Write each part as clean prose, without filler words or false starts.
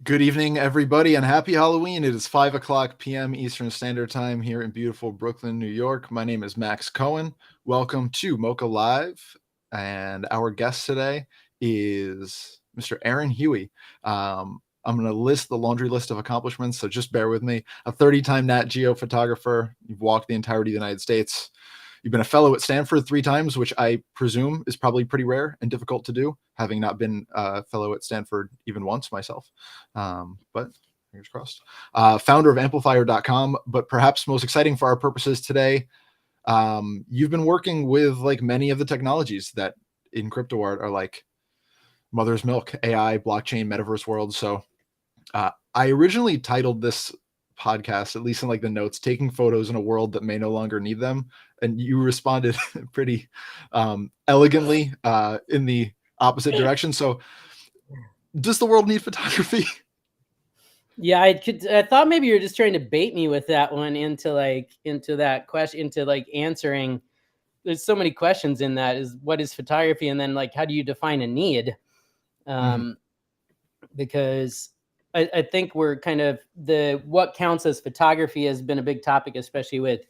Good evening, everybody, and happy Halloween. It is 5 o'clock p.m. Eastern Standard Time here in beautiful Brooklyn, New York. My name is Max Cohen. Welcome to MOCA Live, and our guest today is Mr. Aaron Huey. I'm going to list the laundry list of accomplishments, so just bear with me. A 30-time Nat Geo photographer. You've walked the entirety of the United States. You've been a fellow at Stanford 3 times, which I presume is probably pretty rare and difficult to do, having not been a fellow at Stanford even once myself. But fingers crossed. Founder of amplifier.com, but perhaps most exciting for our purposes today, you've been working with like many of the technologies that in crypto art are like mother's milk, AI, blockchain, metaverse world. So I originally titled this podcast, at least in like the notes, taking photos in a world that may no longer need them. And you responded pretty elegantly in the opposite direction. So does the world need photography? Yeah, I thought maybe you were just trying to bait me with that one into that question, into like answering. There's so many questions in that. Is what is photography, and then like how do you define a need? Because I think we're kind of what counts as photography has been a big topic, especially with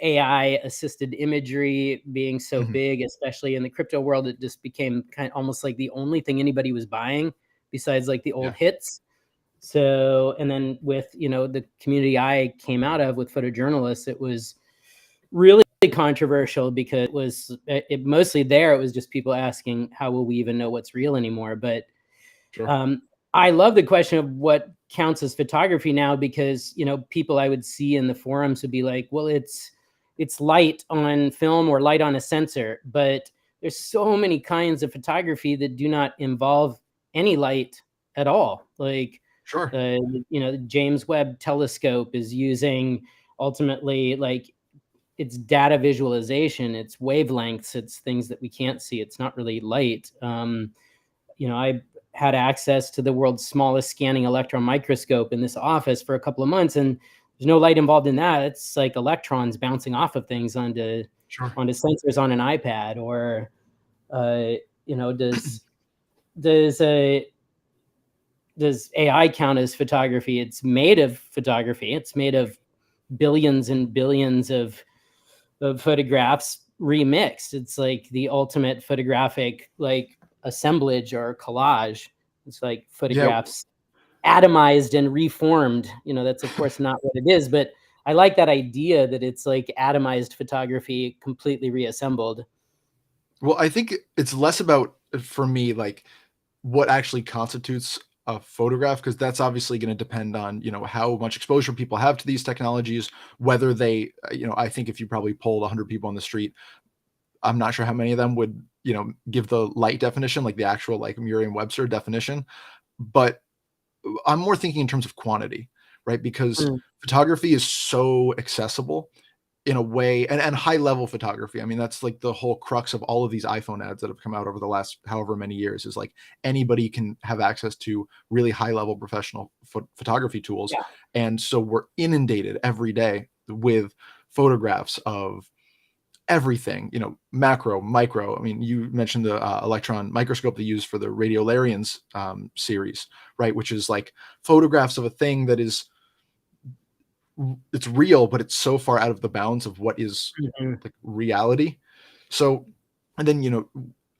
AI assisted imagery being so big, especially in the crypto world. It just became kind of almost like the only thing anybody was buying besides like the old hits. So, and then with, the community I came out of with photojournalists, it was really controversial because it mostly there. It was just people asking, how will we even know what's real anymore? But I love the question of what counts as photography now, because, people I would see in the forums would be like, well, it's light on film or light on a sensor, but there's so many kinds of photography that do not involve any light at all. Like, the James Webb telescope is using ultimately like it's data visualization, it's wavelengths, it's things that we can't see. It's not really light. I had access to the world's smallest scanning electron microscope in this office for a couple of months, and there's no light involved in that. It's like electrons bouncing off of things onto sensors on an iPad. Or does AI count as photography? It's made of photography. It's made of billions and billions of photographs remixed. It's like the ultimate photographic like assemblage or collage. It's like photographs atomized and reformed. That's of course not what it is, but I like that idea that it's like atomized photography completely reassembled. Well, I think it's less about, for me, like what actually constitutes a photograph, because that's obviously going to depend on, how much exposure people have to these technologies, whether they, I think if you probably polled 100 people on the street, I'm not sure how many of them would, give the light definition, like the actual like Merriam-Webster definition. But I'm more thinking in terms of quantity, right? Because photography is so accessible in a way, and high level photography. I mean, that's like the whole crux of all of these iPhone ads that have come out over the last however many years, is like anybody can have access to really high level professional photography tools. And so we're inundated every day with photographs of everything, macro, micro. I mean, you mentioned the electron microscope they use for the Radiolarians series, right? Which is like photographs of a thing that is, it's real, but it's so far out of the bounds of what is like reality. So, and then,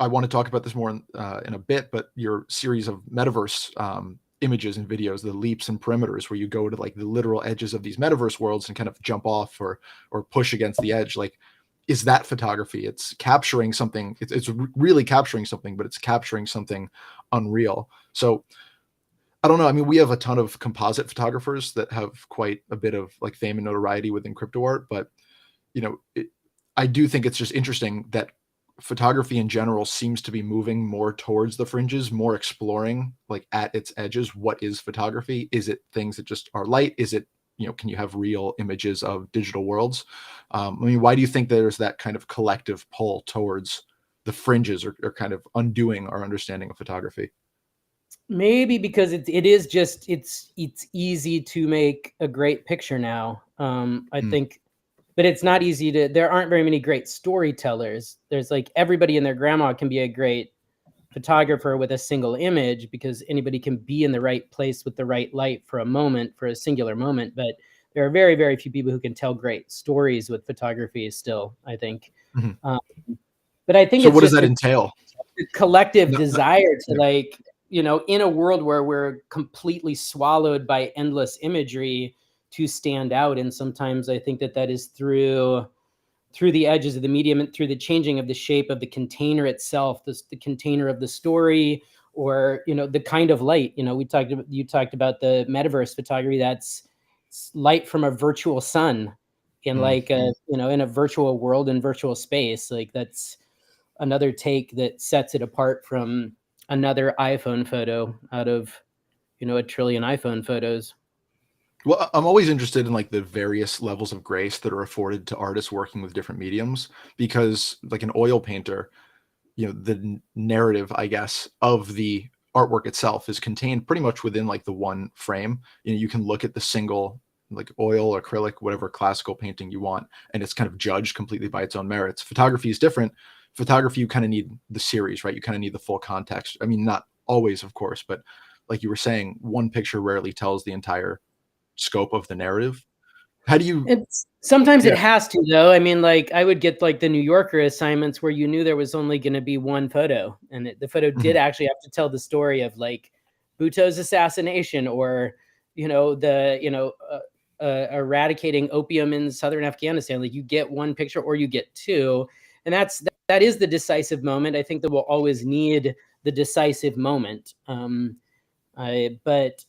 I want to talk about this more in a bit, but your series of metaverse images and videos, the leaps and perimeters, where you go to like the literal edges of these metaverse worlds and kind of jump off or push against the edge. Like, is that photography? It's capturing something. It's really capturing something, but it's capturing something unreal. So I don't know. I mean, we have a ton of composite photographers that have quite a bit of like fame and notoriety within crypto art, but I do think it's just interesting that photography in general seems to be moving more towards the fringes, more exploring like at its edges. What is photography? Is it things that just are light? Is it, can you have real images of digital worlds? I mean, why do you think there's that kind of collective pull towards the fringes, or kind of undoing our understanding of photography? Maybe because it is just it's easy to make a great picture now. I think, but it's not easy there aren't very many great storytellers. There's like everybody and their grandma can be a great photographer with a single image, because anybody can be in the right place with the right light for a moment, for a singular moment. But there are very, very few people who can tell great stories with photography still, I think. Mhm. But I think So it's what does just that the entail? collective No, no, desire to, yeah. like, in a world where we're completely swallowed by endless imagery, to stand out. And sometimes I think that that is through the edges of the medium and through the changing of the shape of the container itself, the container of the story, or the kind of light. You talked about the metaverse photography. That's light from a virtual sun in, Mm. like, a in a virtual world, in virtual space. Like, that's another take that sets it apart from another iPhone photo out of a trillion iPhone photos. Well, I'm always interested in like the various levels of grace that are afforded to artists working with different mediums, because like an oil painter, the narrative, I guess, of the artwork itself is contained pretty much within like the one frame. You can look at the single like oil, acrylic, whatever classical painting you want, and it's kind of judged completely by its own merits. Photography is different. Photography, you kind of need the series, right? You kind of need the full context. I mean, not always, of course, but like you were saying, one picture rarely tells the entire scope of the narrative. How do you? It's sometimes it Yeah. has to, though. I mean, like, I would get like the New Yorker assignments where you knew there was only going to be one photo, and the photo did Mhm. actually have to tell the story of, like, Bhutto's assassination, or the eradicating opium in southern Afghanistan. Like, you get one picture or you get two, and that is the decisive moment. I think that we'll always need the decisive moment. But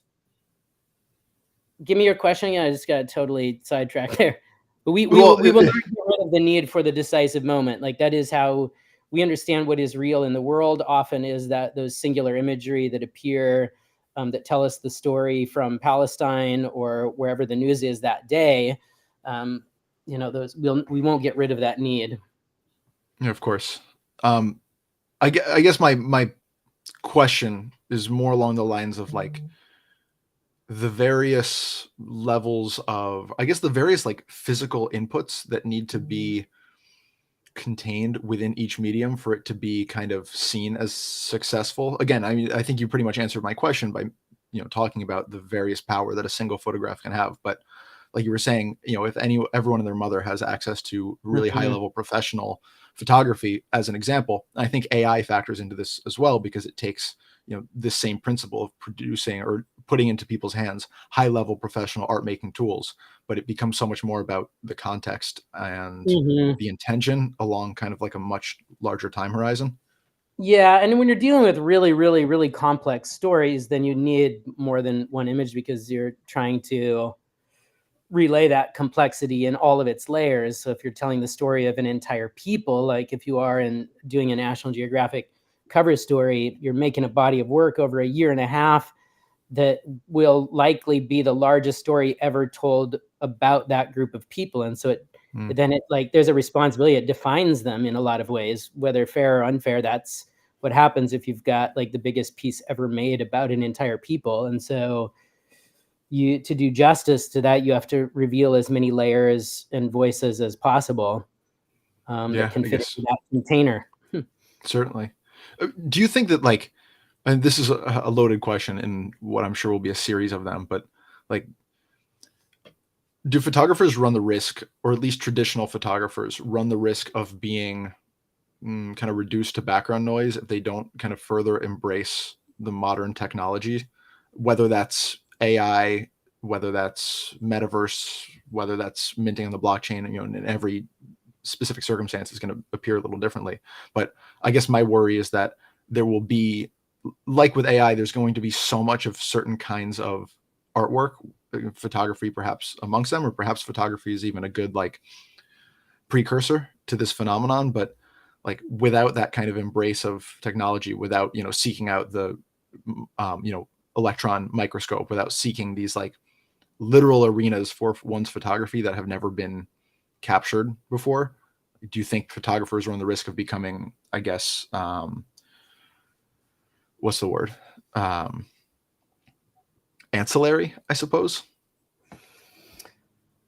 give me your question again. I just got totally sidetracked there. But Well, we will not get rid of the need for the decisive moment. Like, that is how we understand what is real in the world. Often is that those singular imagery that appear, that tell us the story from Palestine or wherever the news is that day. Those we won't get rid of that need. yeah, of course. Um, I guess my question is more along the lines of like the various levels of, I guess, the various like physical inputs that need to be contained within each medium for it to be kind of seen as successful. Again, I mean, I think you pretty much answered my question by talking about the various power that a single photograph can have. But like you were saying, if everyone and their mother has access to really high Mhm. level professional photography, as an example, I think AI factors into this as well, because it takes this same principle of producing or putting into people's hands high level professional art making tools, but it becomes so much more about the context and Mhm. the intention along kind of like a much larger time horizon. Yeah, and when you're dealing with really, really, really complex stories, then you need more than one image, because you're trying to relay that complexity in all of its layers. So if you're telling the story of an entire people, like if you are in doing a National Geographic cover story, you're making a body of work over a year and a half that will likely be the largest story ever told about that group of people. And so Mm, then it, like, there's a responsibility. It defines them in a lot of ways, whether fair or unfair. That's what happens if you've got, like, the biggest piece ever made about an entire people. And so to do justice to that, you have to reveal as many layers and voices as possible, that yeah, can I fit guess into that container. certainly. Do you think that like, and this is a loaded question in what I'm sure will be a series of them, but like, do photographers run the risk, or at least traditional photographers run the risk of being kind of reduced to background noise if they don't kind of further embrace the modern technology, whether that's AI, whether that's metaverse, whether that's minting on the blockchain? In every specific circumstance is going to appear a little differently. But I guess my worry is that there will be, like with AI, there's going to be so much of certain kinds of artwork, photography perhaps amongst them, or perhaps photography is even a good like precursor to this phenomenon. But like without that kind of embrace of technology, without seeking out the electron microscope, without seeking these like literal arenas for one's photography that have never been captured before, do you think photographers run the risk of becoming, I guess, what's the word, um, ancillary, I suppose?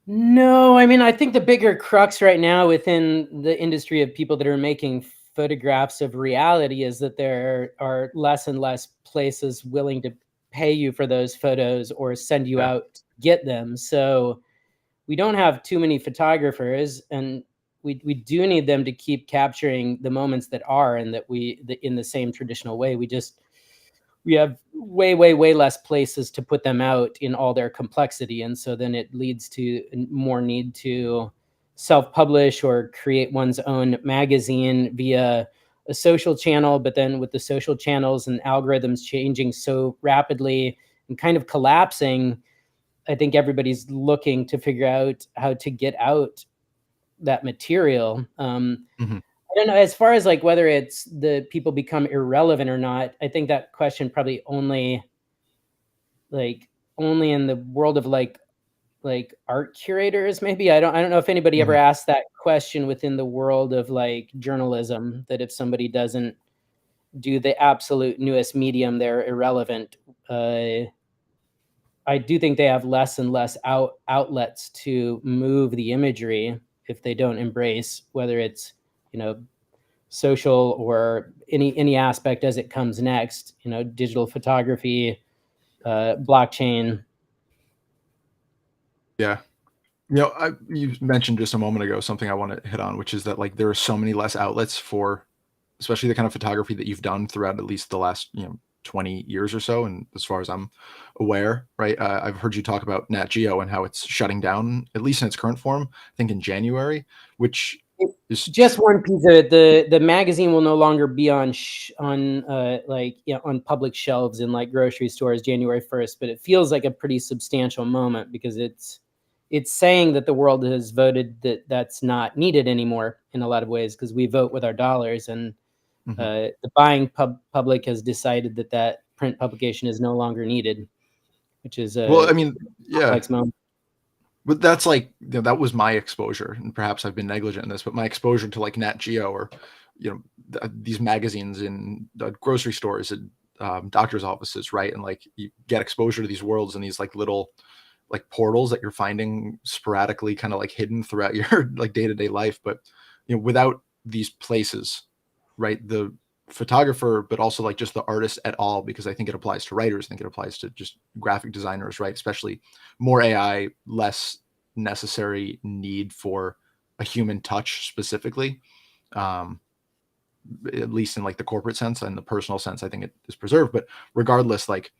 No, I mean, I think the bigger crux right now within the industry of people that are making photographs of reality is that there are less and less places willing to pay you for those photos or send you out to get them. So we don't have too many photographers, and we do need them to keep capturing the moments that are, and that in the same traditional way. We have way less places to put them out in all their complexity, and so then it leads to more need to self-publish or create one's own magazine via a social channel. But then with the social channels and algorithms changing so rapidly and kind of collapsing, I think everybody's looking to figure out how to get out that material. Mhm. I don't know, as far as like whether it's the people become irrelevant or not, I think that question probably only in the world of like art curators, maybe. I don't know if anybody ever Mhm. asked that question within the world of like journalism, that if somebody doesn't do the absolute newest medium, they're irrelevant. I do think they have less and less outlets to move the imagery if they don't embrace, whether it's, you know, social or any aspect as it comes next, digital photography, blockchain. Yeah. You mentioned just a moment ago something I want to hit on, which is that like there are so many less outlets for especially the kind of photography that you've done throughout at least the last 20 years or so. And as far as I'm aware, right, I've heard you talk about Nat Geo and how it's shutting down, at least in its current form, I think in January, which is Just one piece of it. The magazine will no longer be on on public shelves in like grocery stores January 1st, but it feels like a pretty substantial moment because it's saying that the world has voted that that's not needed anymore in a lot of ways, because we vote with our dollars, and Mhm. the buying public has decided that that print publication is no longer needed, which is Well, I a mean, yeah, complex moment. but that's like that was my exposure, and perhaps I've been negligent in this, but my exposure to like Nat Geo or these magazines in grocery stores and doctors' offices, right? And like you get exposure to these worlds and these like little like portals that you're finding sporadically, kind of like hidden throughout your like day to day life. But without these places, right? The photographer, but also like just the artist at all, because I think it applies to writers. I think it applies to just graphic designers, right? Especially more AI, less necessary need for a human touch specifically. Um, at least in like the corporate sense and the personal sense, I think it is preserved. But regardless, like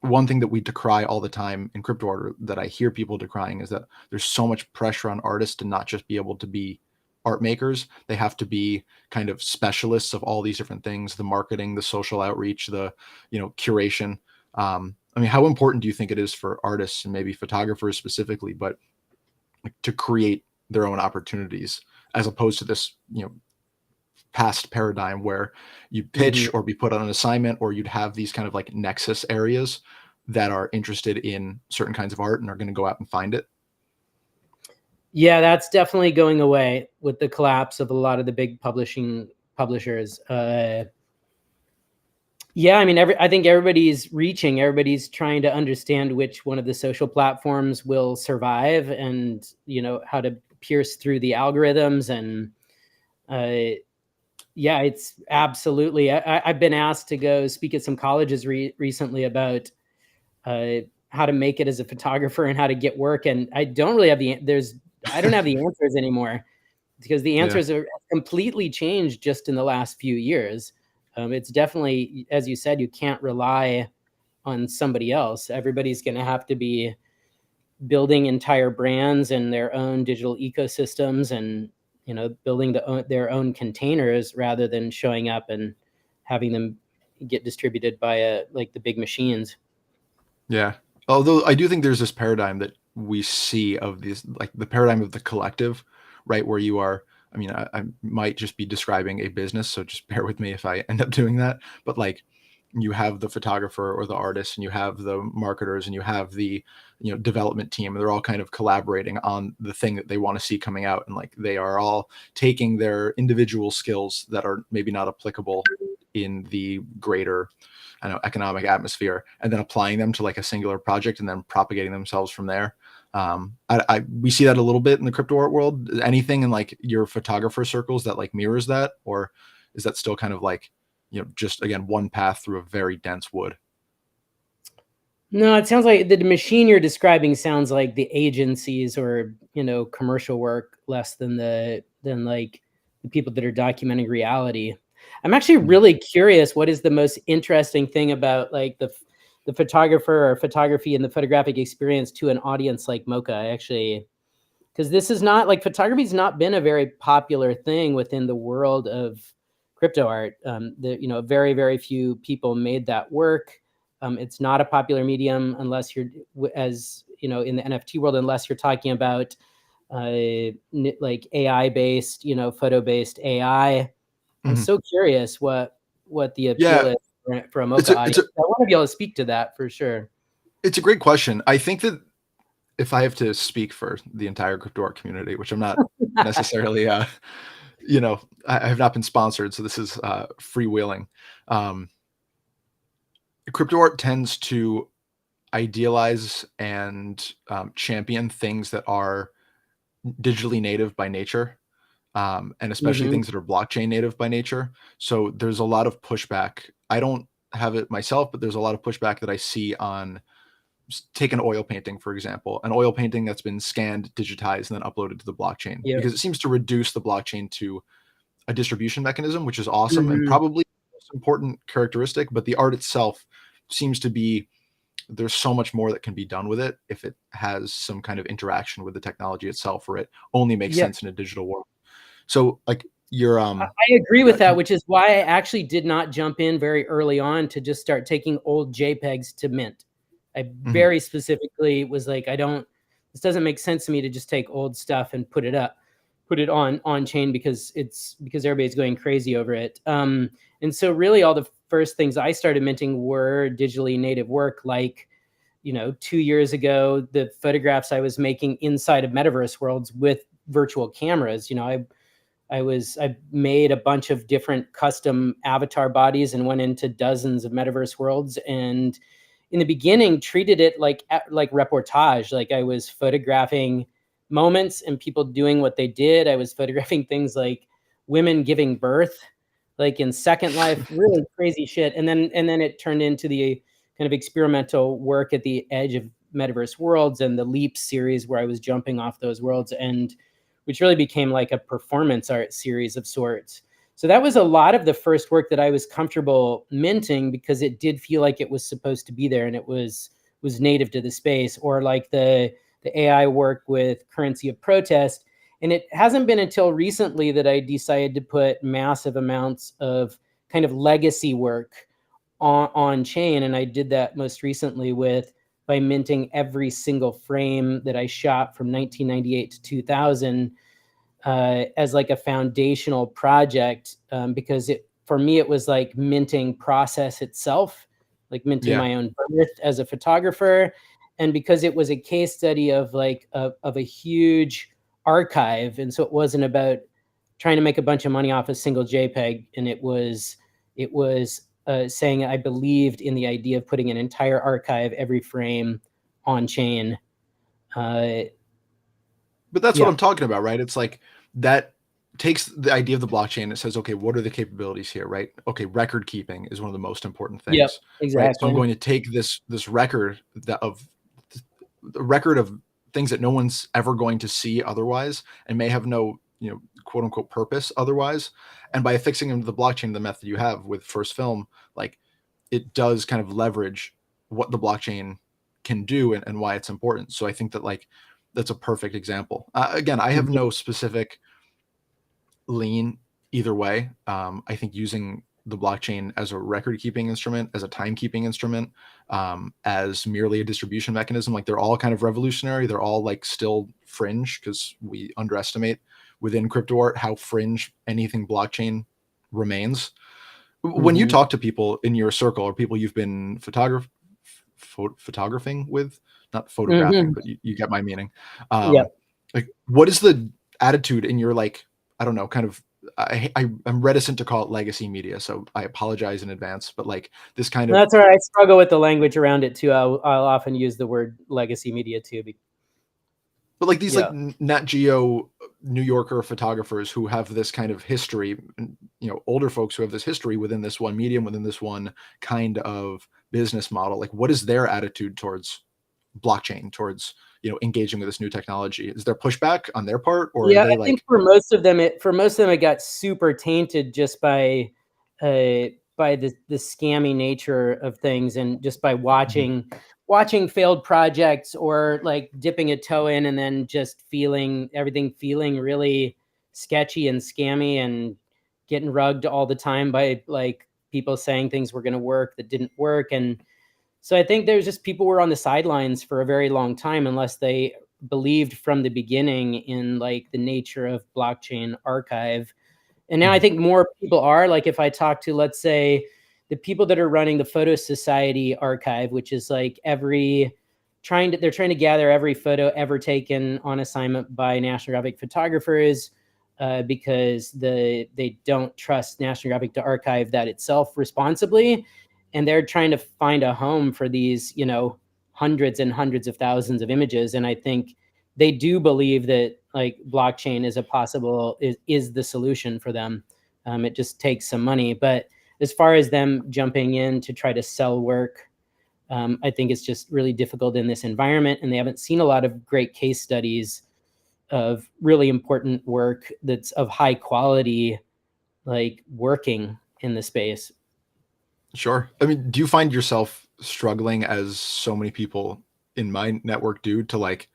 one thing that we decry all the time in crypto art that I hear people decrying is that there's so much pressure on artists to not just be able to be art makers. They have to be kind of specialists of all these different things, the marketing, the social outreach, the, curation. I mean, how important do you think it is for artists and maybe photographers specifically, but like, to create their own opportunities as opposed to this, past paradigm where you pitch Mhm. or be put on an assignment, or you'd have these kind of like nexus areas that are interested in certain kinds of art and are going to go out and find it? Yeah, that's definitely going away with the collapse of a lot of the big publishers. Yeah, I mean, I think everybody's trying to understand which one of the social platforms will survive, and how to pierce through the algorithms. And uh, yeah, it's absolutely. I've been asked to go speak at some colleges recently about uh, how to make it as a photographer and how to get work, and I don't really have I don't have the answers anymore, because the Yeah. answers are completely changed just in the last few years. It's definitely, as you said, you can't rely on somebody else. Everybody's going to have to be building entire brands and their own digital ecosystems, and building their own containers, rather than showing up and having them get distributed by like the big machines. Yeah. Although I do think there's this paradigm that we see of this, like the paradigm of the collective, right? Where you are, I mean, I might just be describing a business, so just bear with me if I end up doing that. But like you have the photographer or the artist, and you have the marketers, and you have the, development team, and they're all kind of collaborating on the thing that they want to see coming out. And like they are all taking their individual skills that are maybe not applicable in the greater, I don't know, economic atmosphere, and then applying them to like a singular project and then propagating themselves from there. We see that a little bit in the crypto art world. Anything in like your photographer circles that like mirrors that, or is that still kind of like, just again, one path through a very dense wood? No, it sounds like the machine you're describing sounds like the agencies or, commercial work less than like the people that are documenting reality. I'm actually really curious, what is the most interesting thing about like the photographer or photography and the photographic experience to an audience like MOCA? I actually, because this is not like, photography's not been a very popular thing within the world of crypto art. Very, very few people made that work. It's not a popular medium unless you're, as in the NFT world, unless you're talking about like AI based, photo based AI. I'm Mhm. so curious what the appeal Yeah, is for a it's MOCA a it's a audience. I want to be able to speak to that for sure. it's a great question. I think that if I have to speak for the entire crypto art community, which I'm not necessarily, you know, I have not been sponsored, so this is freewheeling. Um, Crypto art tends to idealize and champion things that are digitally native by nature, and especially Hmm. things that are blockchain native by nature. So there's a lot of pushback. I don't have it myself, but there's a lot of pushback that I see on, take an oil painting, for example, an oil painting that's been scanned, digitized, and then uploaded to the blockchain, Yeah. because it seems to reduce the blockchain to a distribution mechanism, which is awesome and Hmm. probably the most important characteristic. But the art itself seems to be, there's so much more that can be done with it if it has some kind of interaction with the technology itself, or it only makes Yeah. sense in a digital world. So like you're I agree with that, which is why I actually did not jump in very early on to just start taking old JPEGs to mint. I mhm, very specifically was like, this doesn't make sense to me to just take old stuff and put it on chain because everybody's going crazy over it. And so really all the first things I started minting were digitally native work, like 2 years ago, the photographs I was making inside of metaverse worlds with virtual cameras. I made a bunch of different custom avatar bodies and went into dozens of metaverse worlds, and in the beginning treated it like reportage. Like I was photographing moments and people doing what they did. I was photographing things like women giving birth, like in Second Life, really crazy shit. And then it turned into the kind of experimental work at the edge of metaverse worlds and the Leap series, where I was jumping off those worlds, and which really became like a performance art series of sorts. So that was a lot of the first work that I was comfortable minting, because it did feel like it was supposed to be there and it was native to the space. Or like the AI work with Currency of Protest. And it hasn't been until recently that I decided to put massive amounts of kind of legacy work on chain. And I did that most recently by minting every single frame that I shot from 1998 to 2000 as like a foundational project, because for me it was like minting process itself, like minting yeah, my own birth as a photographer, and because it was a case study of like of a huge archive, and so it wasn't about trying to make a bunch of money off a single JPEG, and it was saying I believed in the idea of putting an entire archive, every frame, on chain. Uh, but that's what yeah. I'm talking about, right? It's like that takes the idea of the blockchain. It says, okay, what are the capabilities here, right? Okay, record keeping is one of the most important Yep. things, right? So I'm Exactly. going to take this record that of the record of things that no one's ever going to see otherwise, and may have no, quote unquote purpose otherwise. And by affixing them to the blockchain, the method you have with First Film, like it does kind of leverage what the blockchain can do, and why it's important. So I think that like that's a perfect example. Again, I have Mhm. no specific lean either way. I think using the blockchain as a record keeping instrument, as a timekeeping instrument, as merely a distribution mechanism, like they're all kind of revolutionary. They're all like still fringe, because we underestimate within crypto art how fringe anything blockchain remains. When you Mhm. talk to people in your circle, or people you've been photographing with, not photographing, Mhm. but you get my meaning. Yep. Like, what is the attitude in your, like, I don't know, kind of, I'm reticent to call it legacy media, so I apologize in advance. But like this kind of, That's all right. I struggle with the language around it too. I'll often use the word legacy media too. but like these like Yeah. Nat Geo New Yorker photographers who have this kind of history, older folks who have this history within this one medium, within this one kind of business model, like what is their attitude towards blockchain, towards engaging with this new technology? Is there pushback on their part, or are Yeah, they I think like, for most of them it got super tainted just by the scammy nature of things, and just by watching failed projects, or like dipping a toe in and then just feeling really sketchy and scammy, and getting rugged all the time by like people saying things were going to work that didn't work. And so I think there's just people were on the sidelines for a very long time, unless they believed from the beginning in like the nature of blockchain archive. And now I think more people are. Like, if I talk to, let's say, the people that are running the Photo Society archive, which is like they're trying to gather every photo ever taken on assignment by National Geographic photographers, because they don't trust National Geographic to archive that itself responsibly, and they're trying to find a home for these, hundreds and hundreds of thousands of images. And I think they do believe that like blockchain is the solution for them. It just takes some money, but as far as them jumping in to try to sell work, I think it's just really difficult in this environment, and they haven't seen a lot of great case studies of really important work that's of high quality, like working in the space. sure. I mean, do you find yourself struggling, as so many people in my network do, to like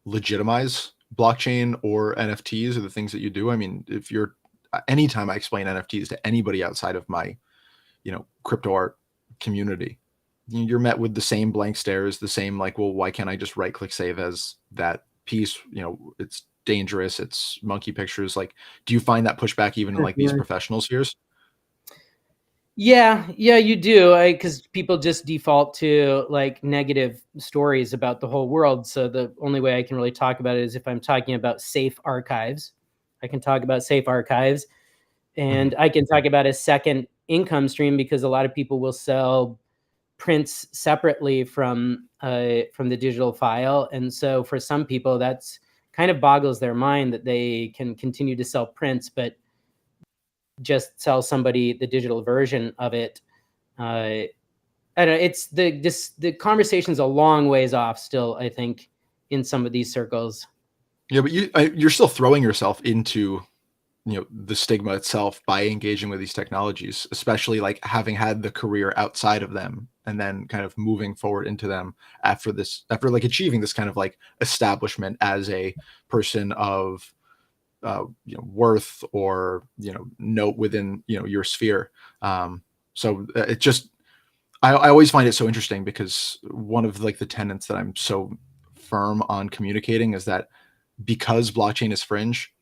legitimize blockchain or NFTs or the things that you do? I mean, if you're anytime I explain NFTs to anybody outside of my, crypto art community, you're met with the same blank stares, the same like, well, why can't I just right click save as that piece? It's dangerous. It's monkey pictures. Like, do you find that pushback even in like these professional spheres? Yeah, you do. Because people just default to like negative stories about the whole world. So the only way I can really talk about it is if I'm talking about safe archives. I can talk about safe archives, and I can talk about a second income stream, because a lot of people will sell prints separately from the digital file. And so for some people, that's kind of boggles their mind that they can continue to sell prints, but just sell somebody the digital version of it. I don't know. It's the conversation's a long ways off still, I think, in some of these circles. Yeah, but you're still throwing yourself into the stigma itself by engaging with these technologies, especially like having had the career outside of them and then kind of moving forward into them after like achieving this kind of like establishment as a person of worth, or note within your sphere. So it just I always find it so interesting, because one of like the tenets that I'm so firm on communicating is that because blockchain is fringe,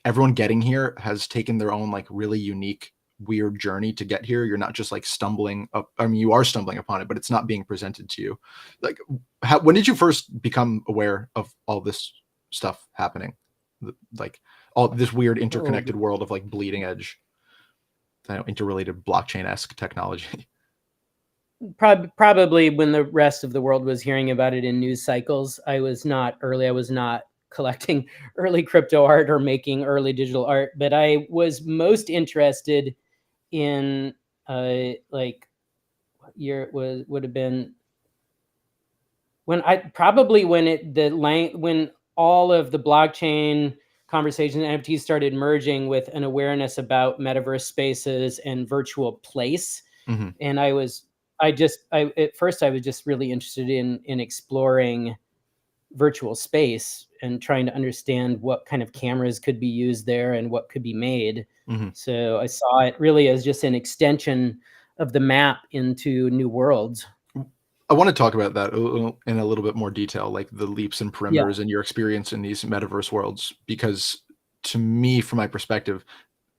everyone getting here has taken their own like really unique, weird journey to get here. You're not just like stumbling up. I mean, you are stumbling upon it, but it's not being presented to you. Like, when did you first become aware of all this stuff happening? Like all this weird Oh, interconnected world of like bleeding edge, interrelated blockchain-esque technology. probably when the rest of the world was hearing about it in news cycles. I was not collecting early crypto art or making early digital art, but I was most interested in like what year it would have been, when when all of the blockchain conversations and NFTs started merging with an awareness about metaverse spaces and virtual place. Hmm. And at first I was just really interested in exploring virtual space and trying to understand what kind of cameras could be used there and what could be made. Hmm. So I saw it really as just an extension of the map into new worlds. I want to talk about that in a little bit more detail, like the leaps and Yeah. perimeters and your experience in these metaverse worlds, because to me, from my perspective,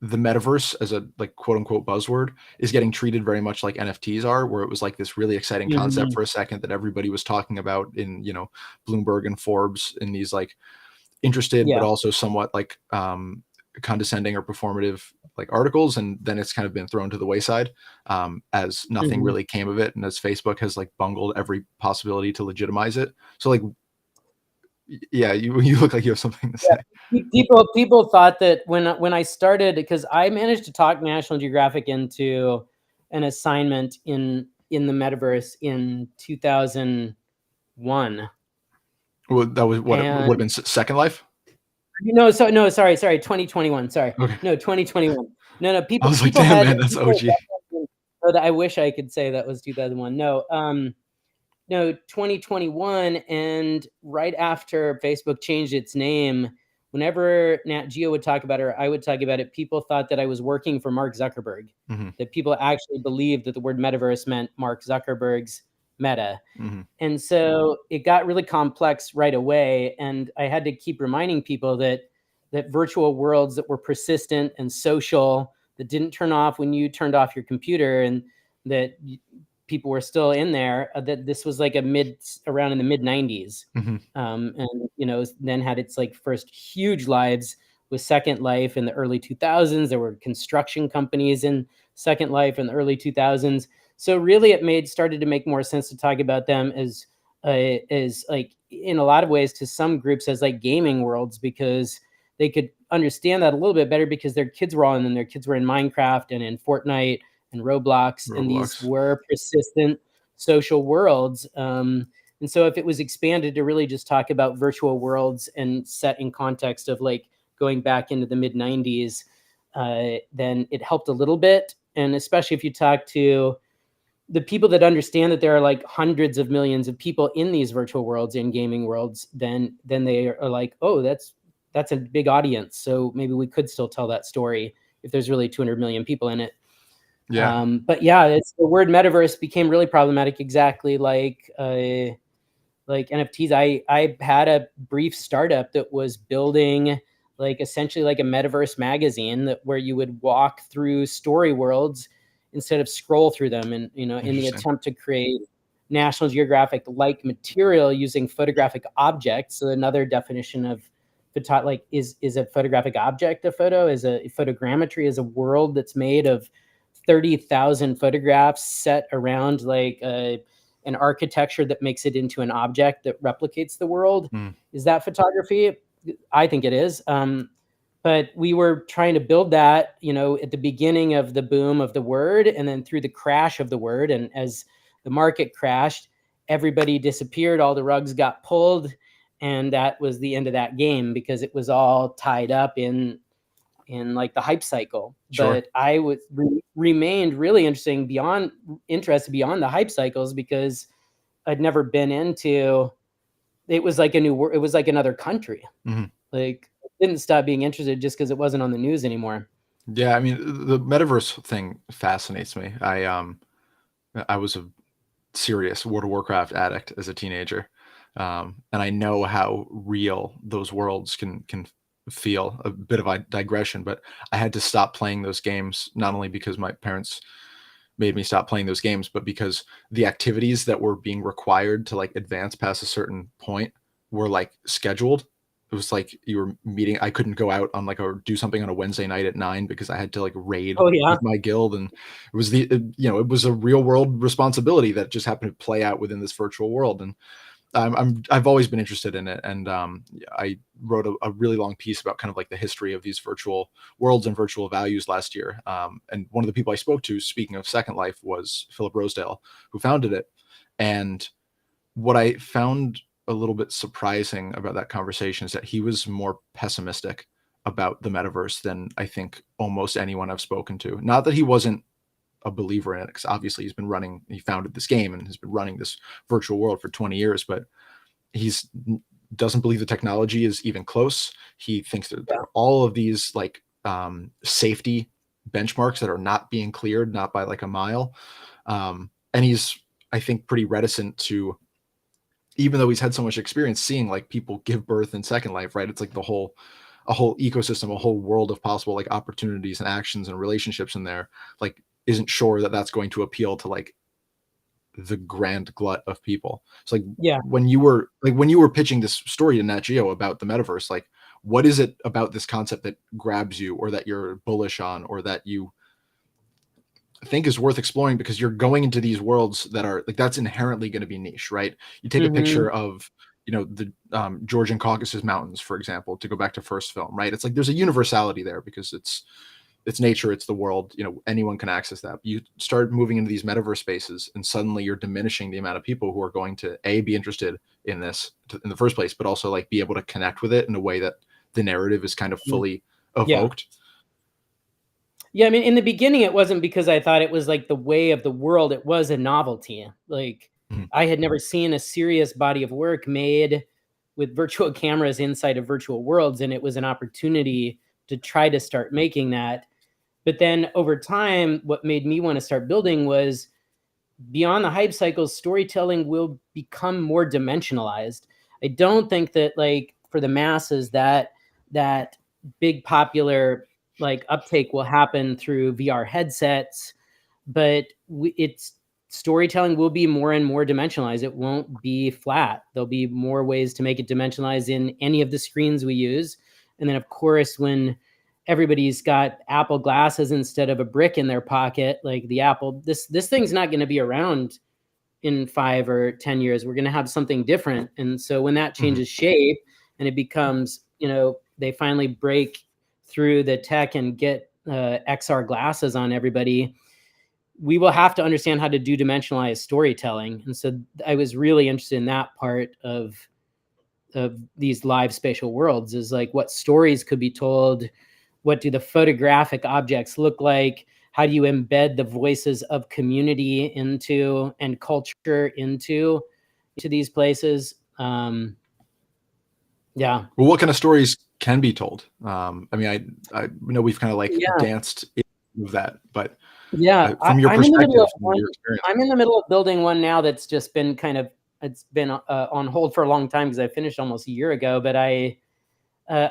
the metaverse as a like quote unquote buzzword is getting treated very much like NFTs are, where it was like this really exciting concept Mhm. for a second that everybody was talking about in, Bloomberg and Forbes, in these like interested but Yeah. also somewhat like condescending or performative like articles, and then it's kind of been thrown to the wayside, as nothing Mhm. really came of it, and as Facebook has like bungled every possibility to legitimize it. So like, Yeah, you look like you have something to say. People thought that when I started, because I managed to talk National Geographic into an assignment in the metaverse in 2001. Well, that was what it would have And been Second Life. no, sorry, 2021. Sorry, Okay, no, 2021. No, I people was like, people damn had man, that's people. OG. Oh, I wish I could say that was 2001. No, 2021, and right after Facebook changed its name, whenever Nat Geo would talk about it, or I would talk about it, people thought that I was working for Mark Zuckerberg. Mm-hmm. That people actually believed that the word metaverse meant Mark Zuckerberg's Meta. Mm-hmm. And so it got really complex right away, and I had to keep reminding people that virtual worlds that were persistent and social, that didn't turn off when you turned off your computer, and that people were still in there, that this was like around in the mid 90s. Mm-hmm. And then had its like first huge lives with Second Life in the early 2000s. There were construction companies in Second Life in the early 2000s. So really it started to make more sense to talk about them as like in a lot of ways to some groups as like gaming worlds, because they could understand that a little bit better, because their kids were all in them. Their kids were in Minecraft and in Fortnite and Roblox, and these Roblox. were persistent social worlds. And so if it was expanded to really just talk about virtual worlds and set in context of like going back into the mid 90s, then it helped a little bit. And especially if you talk to the people that understand that there are like hundreds of millions of people in these virtual worlds, in gaming worlds, then they are like, oh, that's a big audience. So maybe we could still tell that story if there's really 200 million people in it. Yeah. But yeah, it's the word metaverse became really problematic, exactly like NFTs. I had a brief startup that was building like essentially like a metaverse magazine where you would walk through story worlds instead of scroll through them, and in the Interesting. attempt to create National Geographic like material using photographic objects. So another definition of like is a photographic object a photo? Is a photogrammetry is a world that's made of 30,000 photographs set around like an architecture that makes it into an object that replicates the world. Mm. Is that photography? I think it is. But we were trying to build that, at the beginning of the boom of the word, and then through the crash of the word. And as the market crashed, everybody disappeared, all the rugs got pulled, and that was the end of that game, because it was all tied up in like the hype cycle. Sure. But I remained really interested beyond the hype cycles, because I'd never been into it. Was like it was like another country. Mm-hmm. Like, didn't stop being interested just because it wasn't on the news anymore. Yeah, I mean, the metaverse thing fascinates me. I was a serious World of Warcraft addict as a teenager, and I know how real those worlds can feel. A bit of a digression, but I had to stop playing those games, not only because my parents made me stop playing those games, but because the activities that were being required to like advance past a certain point were like scheduled. It was like you were meeting. I couldn't go out on like or do something on a Wednesday night at 9 because I had to like raid Oh yeah. with my guild, and it was it was a real world responsibility that just happened to play out within this virtual world. And I've always been interested in it, and I wrote a really long piece about kind of like the history of these virtual worlds and virtual values last year. And one of the people I spoke to, speaking of Second Life, was Philip Rosedale, who founded it. And what I found a little bit surprising about that conversation is that he was more pessimistic about the metaverse than I think almost anyone I've spoken to. Not that he wasn't a believer in it, because obviously he founded this game and has been running this virtual world for 20 years, but he's doesn't believe the technology is even close. He thinks that there are all of these like safety benchmarks that are not being cleared, not by like a mile. And he's, I think, pretty reticent to, even though he's had so much experience seeing like people give birth in Second Life, right? It's like a whole ecosystem, a whole world of possible like opportunities and actions and relationships in there. Like, isn't sure that that's going to appeal to like the grand glut of people. It's like, Yeah. when you were pitching this story to Nat Geo about the metaverse, like, what is it about this concept that grabs you, or that you're bullish on, or that you think is worth exploring? Because you're going into these worlds that are like, that's inherently going to be niche, right? You take a Mm-hmm. picture of the Georgian Caucasus Mountains, for example, to go back to first film, right? It's like there's a universality there because it's nature, it's the world, anyone can access that. You start moving into these metaverse spaces and suddenly you're diminishing the amount of people who are going to be interested in this in the first place, but also like be able to connect with it in a way that the narrative is kind of fully Yeah. evoked. Yeah, I mean, in the beginning, it wasn't because I thought it was like the way of the world. It was a novelty. Like, Mhm. I had never seen a serious body of work made with virtual cameras inside of virtual worlds, and it was an opportunity to try to start making that. But then over time, what made me want to start building was beyond the hype cycles, storytelling will become more dimensionalized. I don't think that like for the masses that big popular like uptake will happen through VR headsets, but it's storytelling will be more and more dimensionalized. It won't be flat. There'll be more ways to make it dimensionalized in any of the screens we use. And then of course, when everybody's got Apple glasses instead of a brick in their pocket, like the Apple, this thing's not going to be around in 5 or 10 years. We're going to have something different. And so when that changes shape and it becomes, they finally break through the tech and get XR glasses on everybody, we will have to understand how to do dimensionalized storytelling. And so I was really interested in that part of these live spatial worlds, is like what stories could be told, what do the photographic objects look like, how do you embed the voices of community into and culture into these places. Yeah. Well, what kind of stories can be told? I mean, I know we've kind of like danced into that, but from your perspective, your experience. I'm in the middle of building one now that's just been kind of, it's been on hold for a long time because I finished almost a year ago. But a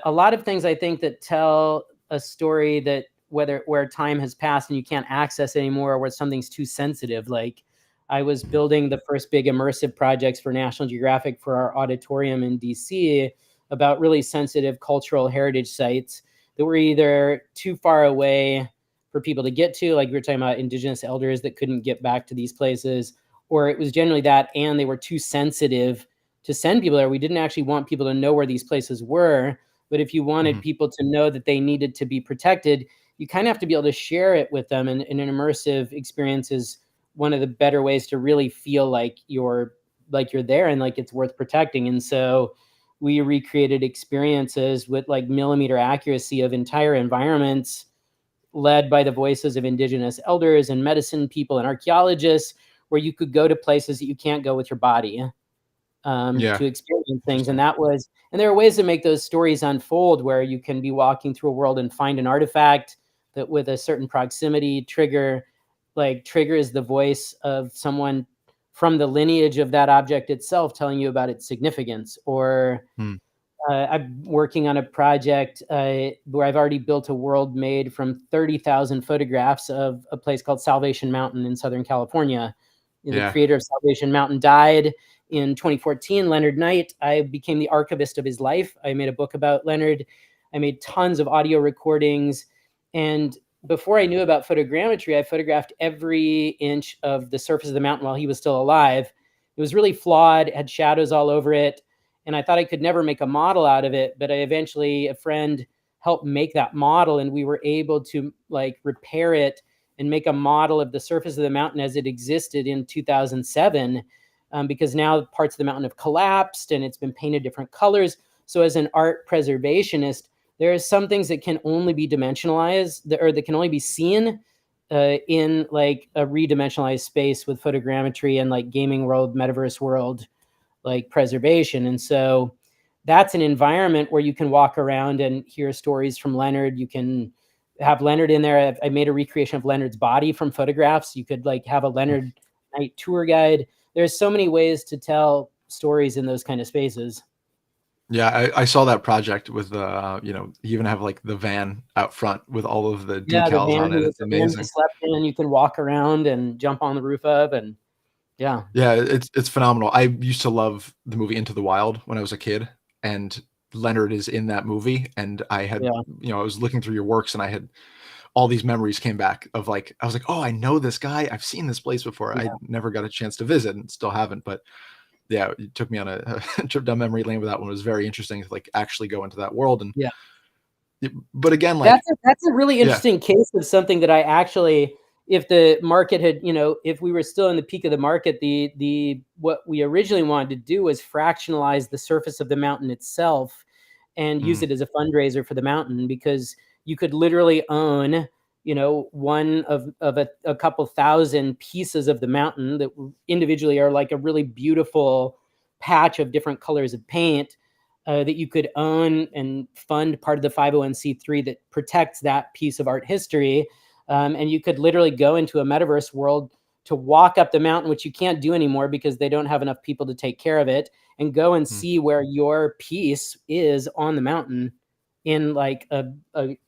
lot of things I think that tell a story that where time has passed and you can't access anymore, or where something's too sensitive. Like I was building the first big immersive projects for National Geographic for our auditorium in DC about really sensitive cultural heritage sites that were either too far away for people to get to, like we were talking about Indigenous elders that couldn't get back to these places, or it was generally that, and they were too sensitive to send people there. We didn't actually want people to know where these places were, but if you wanted people to know that they needed to be protected, you kind of have to be able to share it with them. And an immersive experience is one of the better ways to really feel like you're there and like it's worth protecting. And so we recreated experiences with like millimeter accuracy of entire environments, led by the voices of Indigenous elders and medicine people and archaeologists, where you could go to places that you can't go with your body to experience things. And there are ways to make those stories unfold where you can be walking through a world and find an artifact that with a certain proximity triggers the voice of someone from the lineage of that object itself telling you about its significance. Or I'm working on a project where I've already built a world made from 30,000 photographs of a place called Salvation Mountain in Southern California. The creator of Salvation Mountain died in 2014, Leonard Knight. I became the archivist of his life. I made a book about Leonard. I made tons of audio recordings. And before I knew about photogrammetry, I photographed every inch of the surface of the mountain while he was still alive. It was really flawed, it had shadows all over it. And I thought I could never make a model out of it. But a friend helped make that model, and we were able to like repair it and make a model of the surface of the mountain as it existed in 2007. Because now parts of the mountain have collapsed and it's been painted different colors. So as an art preservationist, there are some things that can only be dimensionalized, or that can only be seen in like a redimensionalized space with photogrammetry and like gaming world, metaverse world, like preservation. And so that's an environment where you can walk around and hear stories from Leonard. You can have Leonard in there. I made a recreation of Leonard's body from photographs. You could like have a Leonard night tour guide. There's so many ways to tell stories in those kind of spaces. Yeah, I saw that project with the, you even have like the van out front with all of the decals on it. It's amazing. Slept in, you can walk around and jump on the roof of, and yeah, it's phenomenal. I used to love the movie Into the Wild when I was a kid, and Leonard is in that movie. And I had, I was looking through your works, and I had all these memories came back of like, I was like, oh, I know this guy. I've seen this place before. I never got a chance to visit and still haven't, but yeah, it took me on a trip down memory lane with that one. It was very interesting to like actually go into that world. And Yeah. but again, like, That's a really yeah. interesting case of something that I actually, if the market had, if we were still in the peak of the market, the what we originally wanted to do was fractionalize the surface of the mountain itself and use Mm, it as a fundraiser for the mountain, because you could literally own, one of a couple thousand pieces of the mountain that individually are like a really beautiful patch of different colors of paint, that you could own and fund part of the 501c3 that protects that piece of art history. And you could literally go into a metaverse world to walk up the mountain, which you can't do anymore because they don't have enough people to take care of it, and go and mm. see where your piece is on the mountain in like a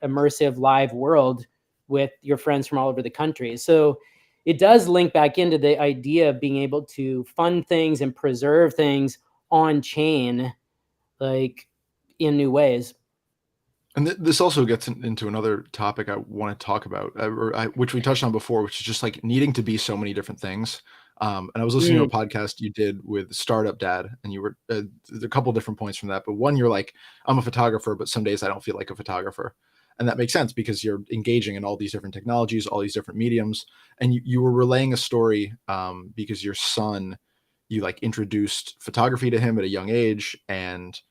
immersive live world with your friends from all over the country. So it does link back into the idea of being able to fund things and preserve things on chain, like in new ways. And this also gets into another topic I want to talk about, which we touched on before, which is just like needing to be so many different things. And I was listening to Mm, a podcast you did with Startup Dad, and you were there's a couple different points from that. But one, you're like, I'm a photographer, but some days I don't feel like a photographer, and that makes sense because you're engaging in all these different technologies, all these different mediums, and you were relaying a story because your son, you like introduced photography to him at a young age, and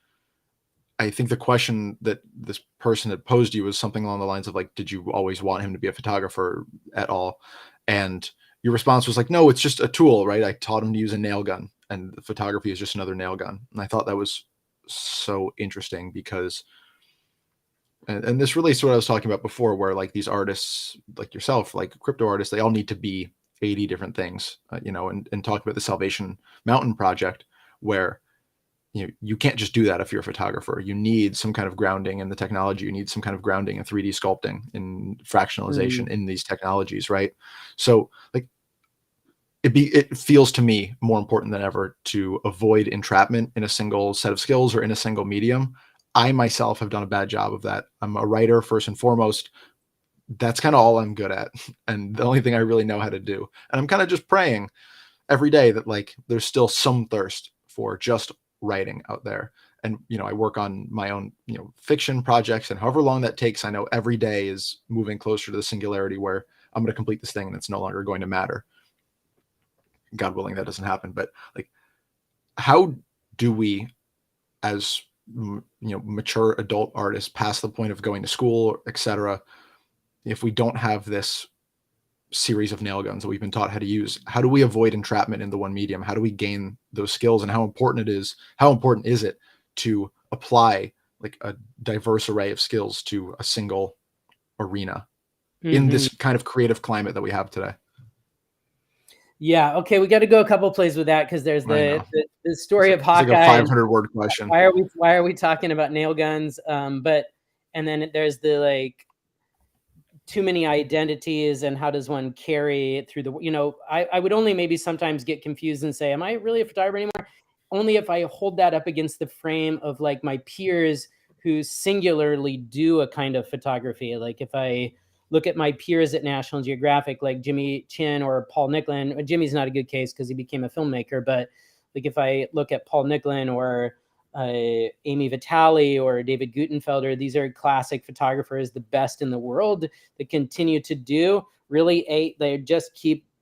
I think the question that this person had posed you was something along the lines of like, did you always want him to be a photographer at all? And your response was like, no, it's just a tool, right? I taught him to use a nail gun, and the photography is just another nail gun. And I thought that was so interesting because, and this relates to what I was talking about before, where like these artists like yourself, like crypto artists, they all need to be 80 different things, and talk about the Salvation Mountain project, where you can't just do that if you're a photographer. You need some kind of grounding in the technology. You need some kind of grounding in 3D sculpting, in fractionalization, mm, in these technologies, right? So like it feels to me more important than ever to avoid entrapment in a single set of skills or in a single medium. I myself have done a bad job of that. I'm a writer first and foremost. That's kind of all I'm good at, and the only thing I really know how to do. And I'm kind of just praying every day that like there's still some thirst for just writing out there. And I work on my own fiction projects, and however long that takes, I know every day is moving closer to the singularity where I'm going to complete this thing and it's no longer going to matter. God willing, that doesn't happen. But like, how do we, as mature adult artists, past the point of going to school, etc., if we don't have this series of nail guns that we've been taught how to use, how do we avoid entrapment in the one medium? How do we gain those skills? And how important is it to apply like a diverse array of skills to a single arena in mm-hmm. this kind of creative climate that we have today? Yeah. Okay. We got to go a couple plays with that, because there's I know the story of it's like a Hawkeye and 500-word question. why are we talking about nail guns? But and then there's the like too many identities, and how does one carry it through the, I would only maybe sometimes get confused and say, am I really a photographer anymore? Only if I hold that up against the frame of like my peers who singularly do a kind of photography. Like if I look at my peers at National Geographic, like Jimmy Chin or Paul Nicklin. Jimmy's not a good case because he became a filmmaker, but like if I look at Paul Nicklin or Amy Vitale or David Gutenfelder, these are classic photographers, the best in the world, that continue to do really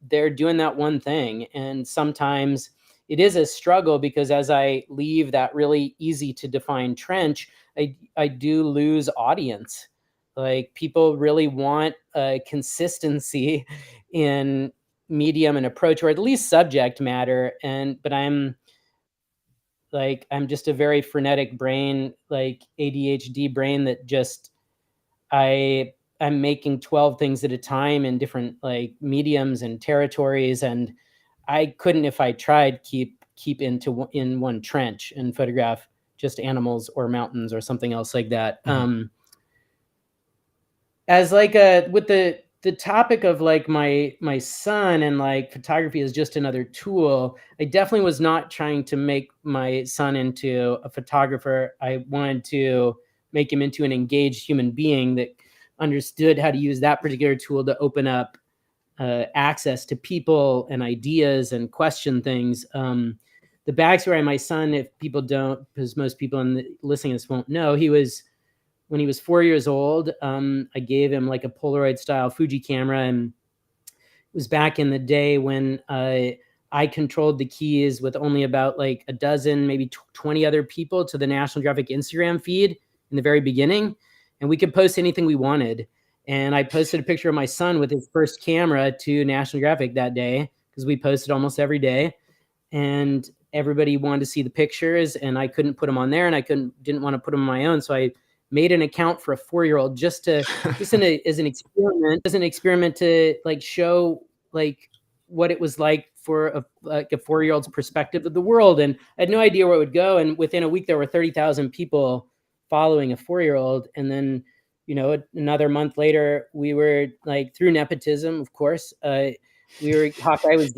they're doing that one thing. And sometimes it is a struggle, because as I leave that really easy to define trench, I do lose audience. Like people really want consistency in medium and approach, or at least subject matter. But I'm just a very frenetic brain, like ADHD brain, that just I'm making 12 things at a time in different like mediums and territories, and I couldn't, if I tried, keep in one trench and photograph just animals or mountains or something else like that. Mhm. As like a with the topic of like my son, and like photography is just another tool, I definitely was not trying to make my son into a photographer. I wanted to make him into an engaged human being that understood how to use that particular tool to open up access to people and ideas and question things. the backstory on my son, if people don't, because most people listening to this won't know, when he was 4 years old, I gave him like a Polaroid style Fuji camera, and it was back in the day when I controlled the keys with only about like a dozen, maybe 20 other people to the National Geographic Instagram feed in the very beginning. And we could post anything we wanted. And I posted a picture of my son with his first camera to National Geographic that day, because we posted almost every day. And everybody wanted to see the pictures, and I couldn't put them on there, and I didn't want to put them on my own. So I made an account for a 4-year-old just as an experiment to like show like what it was like for a 4-year-old's perspective of the world. And I had no idea where it would go. And within a week, there were 30,000 people following a 4-year-old. And then, another month later, we were like, through nepotism, of course, Hawkeye was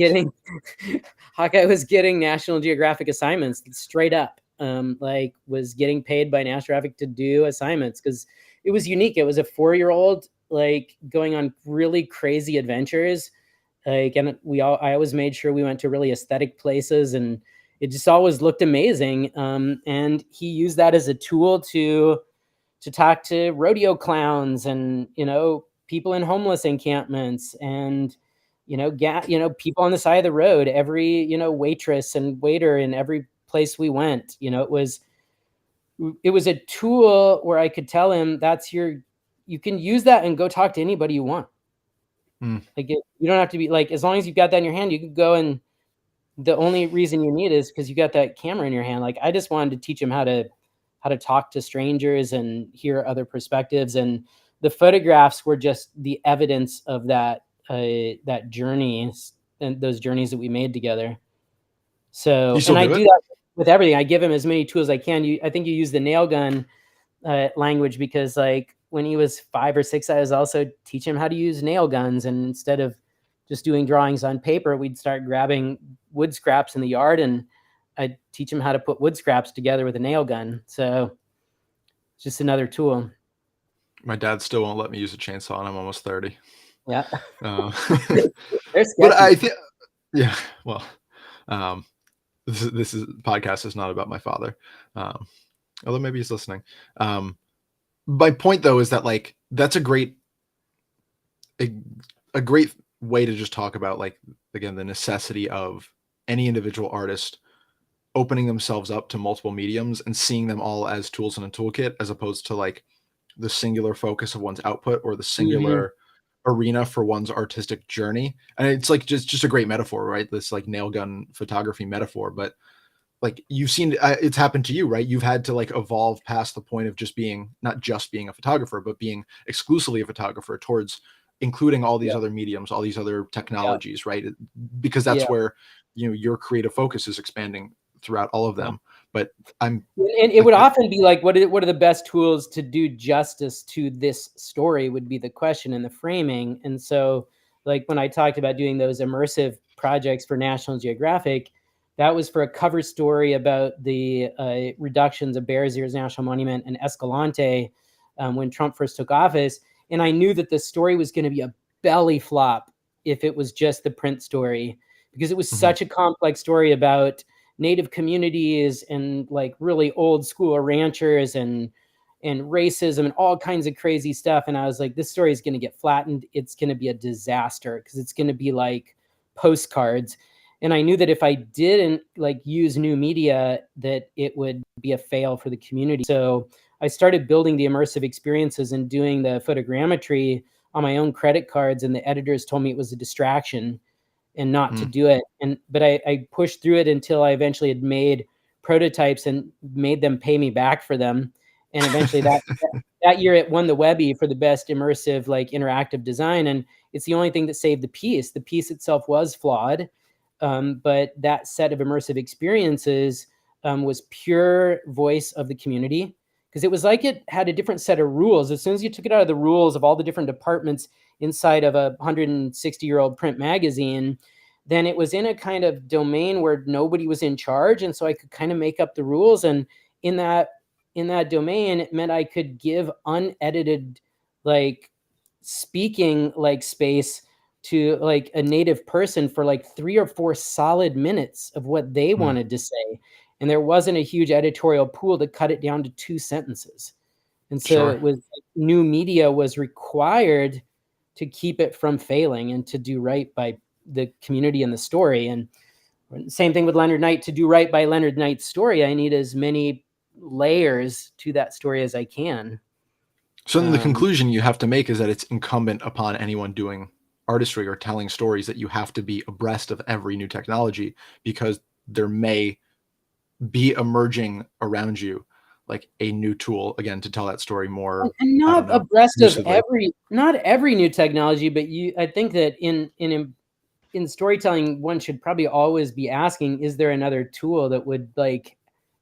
getting National Geographic assignments straight up. Was getting paid by National Geographic to do assignments, because it was unique. It was a 4-year-old like going on really crazy adventures. And I always made sure we went to really aesthetic places, and it just always looked amazing. And he used that as a tool to talk to rodeo clowns and people in homeless encampments, and people on the side of the road, every waitress and waiter in every place we went. It was a tool where I could tell him, you can use that and go talk to anybody you want. Like, you don't have to be like, as long as you've got that in your hand, you could go, and the only reason you need is because you got that camera in your hand. Like, I just wanted to teach him how to talk to strangers and hear other perspectives, and the photographs were just the evidence of that journey and those journeys that we made together. So, and I do that with everything. I give him as many tools as I can. I think you use the nail gun language, because like when he was 5 or 6, I was also teaching him how to use nail guns. And instead of just doing drawings on paper, we'd start grabbing wood scraps in the yard, and I'd teach him how to put wood scraps together with a nail gun. So it's just another tool. My dad still won't let me use a chainsaw, and I'm almost 30. Yeah. But I think, yeah, well, this podcast is not about my father. Although maybe he's listening. My point though is that like, that's a great way to just talk about, like, again, the necessity of any individual artist opening themselves up to multiple mediums and seeing them all as tools in a toolkit, as opposed to like the singular focus of one's output or the singular arena for one's artistic journey. And it's like just a great metaphor, right? This like nail gun photography metaphor. But like, you've seen it's happened to you, right? You've had to like evolve past the point of not just being a photographer, but being exclusively a photographer, towards including all these other mediums, all these other technologies, right? Because that's where your creative focus is expanding throughout all of them. But and it would often be like, what are the best tools to do justice to this story would be the question and the framing. And so like when I talked about doing those immersive projects for National Geographic, that was for a cover story about the reductions of Bears Ears National Monument and Escalante when Trump first took office. And I knew that the story was going to be a belly flop if it was just the print story, because it was such a complex story about Native communities and like really old school ranchers and racism and all kinds of crazy stuff. And I was like, this story is going to get flattened. It's going to be a disaster, because it's going to be like postcards. And I knew that if I didn't like use new media, that it would be a fail for the community. So I started building the immersive experiences and doing the photogrammetry on my own credit cards. And the editors told me it was a distraction and not to do it. But I pushed through it until I eventually had made prototypes and made them pay me back for them. And eventually that year it won the Webby for the best immersive, like interactive design. And it's the only thing that saved the piece. The piece itself was flawed. But that set of immersive experiences was pure voice of the community, because it was like it had a different set of rules. As soon as you took it out of the rules of all the different departments inside of a 160-year-old print magazine, then it was in a kind of domain where nobody was in charge. And so I could kind of make up the rules. And in that domain, it meant I could give unedited, like speaking like space to like a native person for like 3 or 4 solid minutes of what they Mm, wanted to say. And there wasn't a huge editorial pool to cut it down to 2 sentences. And so sure. it was new media was required to keep it from failing and to do right by the community and the story. And same thing with Leonard Knight. To do right by Leonard Knight's story, I need as many layers to that story as I can. So then the Um, conclusion you have to make is that it's incumbent upon anyone doing artistry or telling stories that you have to be abreast of every new technology, because there may be emerging around you like a new tool again to tell that story more, and I not don't know, abreast of lucidly. not every new technology, but I think that in storytelling, one should probably always be asking, is there another tool that would like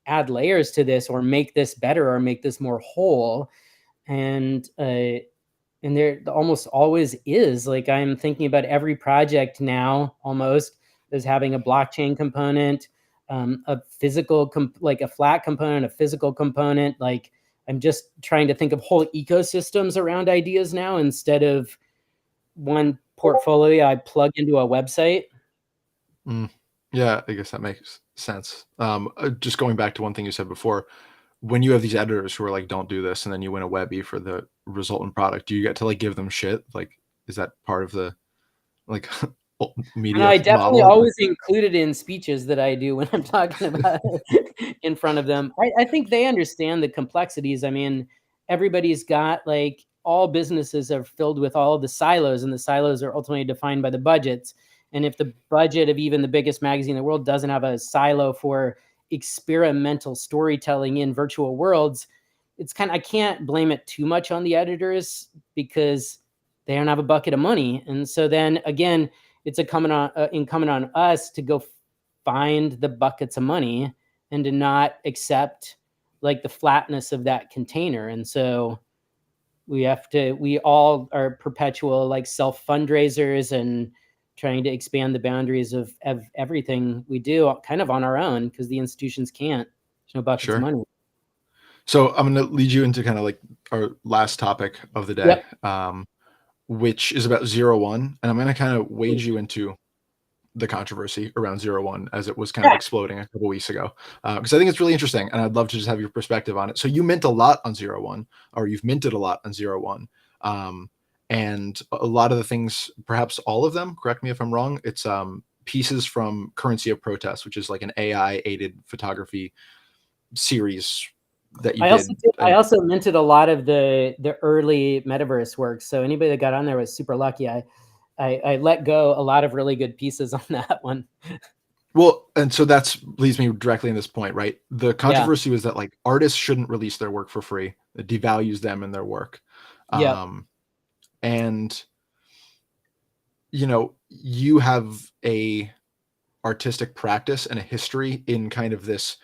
add layers to this or make this better or make this more whole? And there almost always is. Like, I'm thinking about every project now almost as having a blockchain component, a physical like a flat component, a physical component. Like, I'm just trying to think of whole ecosystems around ideas now instead of one portfolio I plug into a website. Mm. Yeah, I guess that makes sense. Just going back to one thing you said before, when you have these editors who are like, "Don't do this," and then you win a Webby for the resultant product, do you get to like give them shit? Like, is that part of the like And media I definitely model? always include it in speeches that I do when I'm talking about it in front of them. I think they understand the complexities. I mean, everybody's got like all businesses are filled with all of the silos, and the silos are ultimately defined by the budgets. And if the budget of even the biggest magazine in the world doesn't have a silo for experimental storytelling in virtual worlds, it's kind of, I can't blame it too much on the editors because they don't have a bucket of money. And so then again, it's incumbent on us to go find the buckets of money and to not accept like the flatness of that container. And so we all are perpetual like self fundraisers and trying to expand the boundaries of everything we do kind of on our own because the institutions can't. There's no buckets of Sure. money. So I'm going to lead you into kind of like our last topic of the day, Yep. which is about 01. And I'm going to kind of wade you into the controversy around 01 as it was kind of Yeah. exploding a couple weeks ago, because I think it's really interesting and I'd love to just have your perspective on it. So you mint a lot on 01, or you've minted a lot on 01. And a lot of the things, perhaps all of them, correct me if I'm wrong, it's pieces from Currency of Protest, which is like an AI aided photography series that you did. I also minted a lot of the early metaverse works. So anybody that got on there was super lucky. I let go a lot of really good pieces on that one. Well, and so that's leads me directly in this point, right? The Yeah. controversy was that like artists shouldn't release their work for free. It devalues them and their work. Yep. And you know, you have a artistic practice and a history in kind of this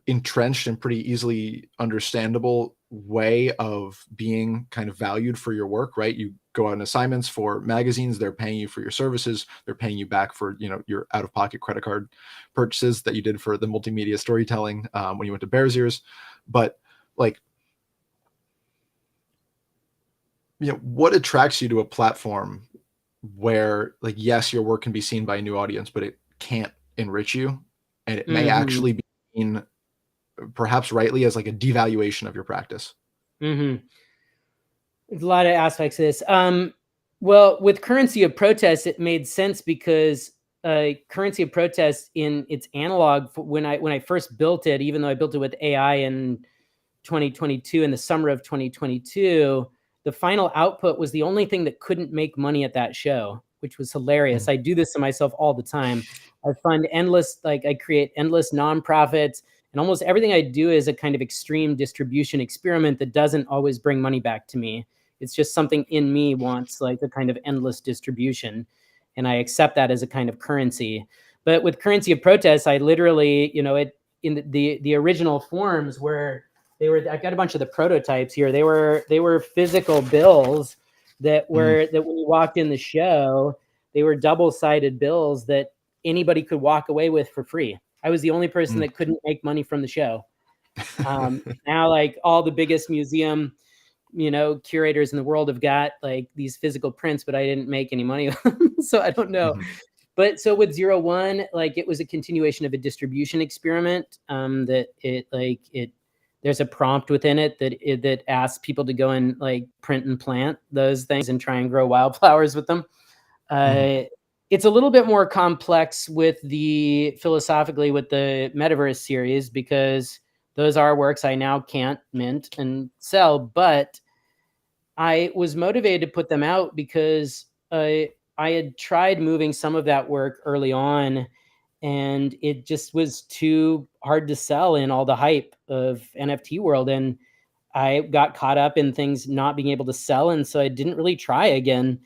entrenched and pretty easily understandable way of being kind of valued for your work, right? You go on assignments for magazines, they're paying you for your services, they're paying you back for, you know, your out-of-pocket credit card purchases that you did for the multimedia storytelling when you went to Bears Ears. But like, you know, what attracts you to a platform where like, yes, your work can be seen by a new audience, but it can't enrich you, and it may Mm-hmm. actually be seen, perhaps rightly, as like a devaluation of your practice? Mm-hmm. There's a lot of aspects of this. Well, with Currency of Protest, it made sense because Currency of Protest in its analog when I first built it, even though I built it with AI in 2022, in the summer of 2022, the final output was the only thing that couldn't make money at that show, which was hilarious. Mm, I do this to myself all the time. I fund endless, like I create endless nonprofits, and almost everything I do is a kind of extreme distribution experiment that doesn't always bring money back to me. It's just something in me wants like a kind of endless distribution, and I accept that as a kind of currency. But with Currency of Protest, I literally, it in the original forms where I've got a bunch of the prototypes here. They were physical bills that mm, when you walked in the show, they were double-sided bills that anybody could walk away with for free. I was the only person mm. that couldn't make money from the show. Now, like all the biggest museum curators in the world have got like these physical prints, but I didn't make any money on them. So I don't know. But so with 01, like it was a continuation of a distribution experiment, that there's a prompt within it that asks people to go and like print and plant those things and try and grow wildflowers with them. It's a little bit more complex philosophically with the Metaverse series, because those are works I now can't mint and sell, but I was motivated to put them out because I had tried moving some of that work early on, and it just was too hard to sell in all the hype of NFT world. And I got caught up in things not being able to sell. And so I didn't really try again.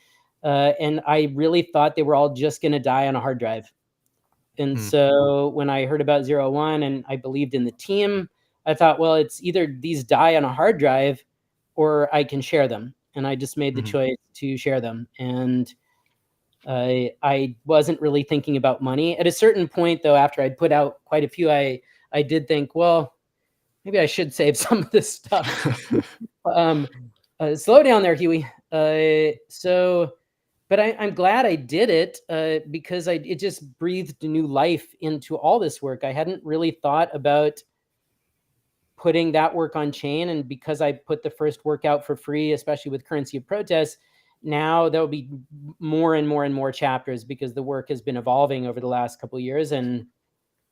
And I really thought they were all just going to die on a hard drive. And so when I heard about 01 and I believed in the team, I thought, well, it's either these die on a hard drive or I can share them. And I just made the choice to share them. And I wasn't really thinking about money. At a certain point, though, after I'd put out quite a few, I did think, well, maybe I should save some of this stuff. Slow down there, Huey. But I'm glad I did it, because it just breathed new life into all this work. I hadn't really thought about putting that work on chain. And because I put the first work out for free, especially with Currency of Protest, now there'll be more and more and more chapters, because the work has been evolving over the last couple of years. And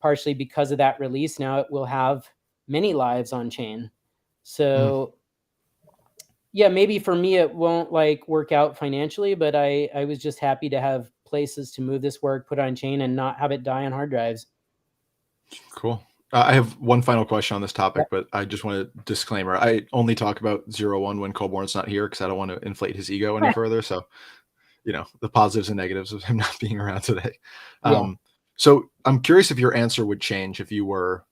partially because of that release, now it will have many lives on chain. So yeah, maybe for me, it won't like work out financially, but I was just happy to have places to move this work, put it on chain, and not have it die on hard drives. Cool. I have one final question on this topic, but I just want a disclaimer. I only talk about 01 when Colborne's not here, because I don't want to inflate his ego any further. So, the positives and negatives of him not being around today. So I'm curious if your answer would change if you were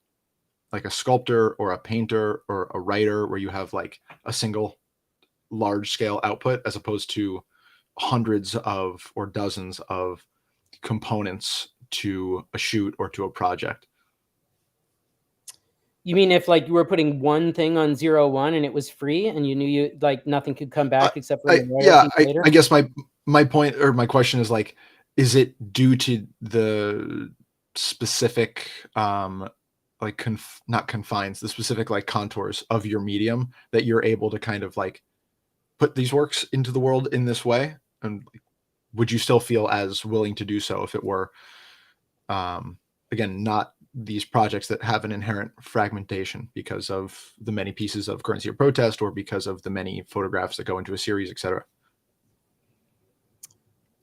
like a sculptor or a painter or a writer, where you have like a single large scale output as opposed to hundreds of or dozens of components to a shoot or to a project. You mean if like you were putting one thing on 01 and it was free and you knew like nothing could come back except for the royalties later? I guess my point or my question is like, is it due to the specific not confines, the specific like contours of your medium that you're able to kind of like put these works into the world in this way? And would you still feel as willing to do so if it were again not these projects that have an inherent fragmentation because of the many pieces of Currency of Protest or because of the many photographs that go into a series, etc.?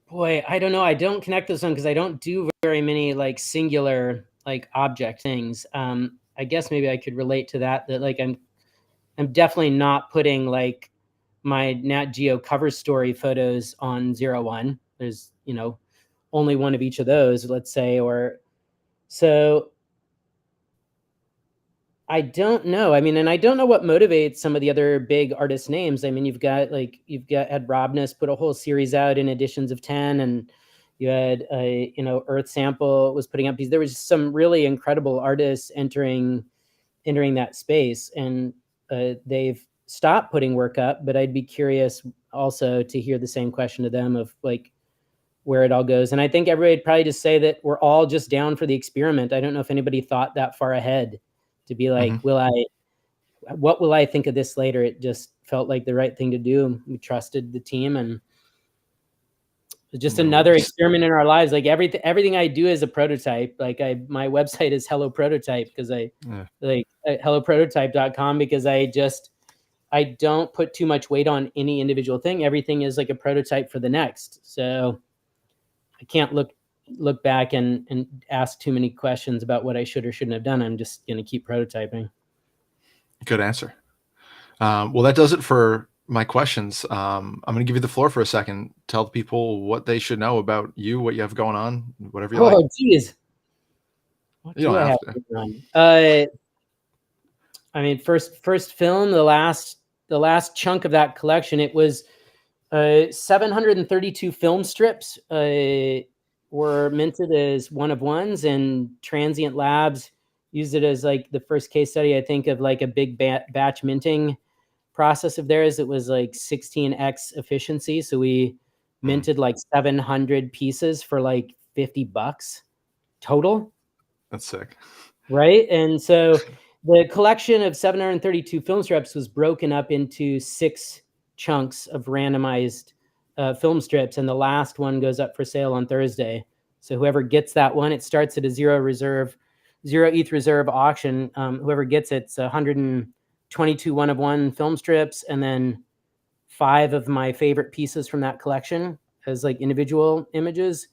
Boy, I don't know. I don't connect those one because I don't do very many like singular like object things. I guess maybe I could relate to that like I'm definitely not putting like my Nat Geo cover story photos on 01. There's, only one of each of those, let's say, so I don't know. I mean, and I don't know what motivates some of the other big artist names. I mean, you've got Ed Robness put a whole series out in editions of 10, and you had Earth Sample was putting up these. There was some really incredible artists entering that space, and they've stopped putting work up. But I'd be curious also to hear the same question to them of like where it all goes. And I think everybody would probably just say that we're all just down for the experiment. I don't know if anybody thought that far ahead to be like, what will I think of this later? It just felt like the right thing to do. We trusted the team, and just another experiment in our lives. Like everything I do is a prototype. Like my website is Hello Prototype because like helloprototype.com, because I don't put too much weight on any individual thing. Everything is like a prototype for the next. So I can't look back and ask too many questions about what I should or shouldn't have done. I'm just going to keep prototyping. Good answer. Well, that does it for my questions. I'm going to give you the floor for a second. Tell the people what they should know about you, what you have going on, whatever you like. Oh, geez. What you don't do I have to. I mean, first film, the last chunk of that collection, it was 732 film strips were minted as one of ones, and Transient Labs used it as like the first case study, I think, of like a big batch minting process of theirs that was like 16x efficiency. So we minted like 700 pieces for like $50 total. That's sick. Right. And so the collection of 732 film strips was broken up into 6 chunks of randomized film strips. And the last one goes up for sale on Thursday. So whoever gets that one, it starts at a zero ETH reserve auction. Whoever gets it's 122 one-of-one film strips, and then 5 of my favorite pieces from that collection as like individual images,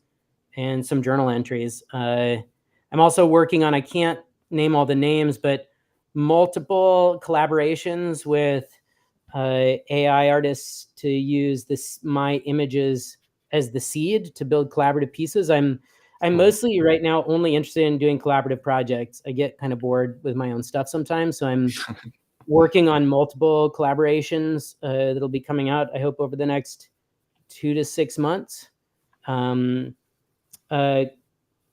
and some journal entries. I'm also working on, I can't name all the names, but multiple collaborations with AI artists to use my images as the seed to build collaborative pieces. I'm mostly right now only interested in doing collaborative projects. I get kind of bored with my own stuff sometimes, so I'm working on multiple collaborations that'll be coming out, I hope, over the next 2 to 6 months.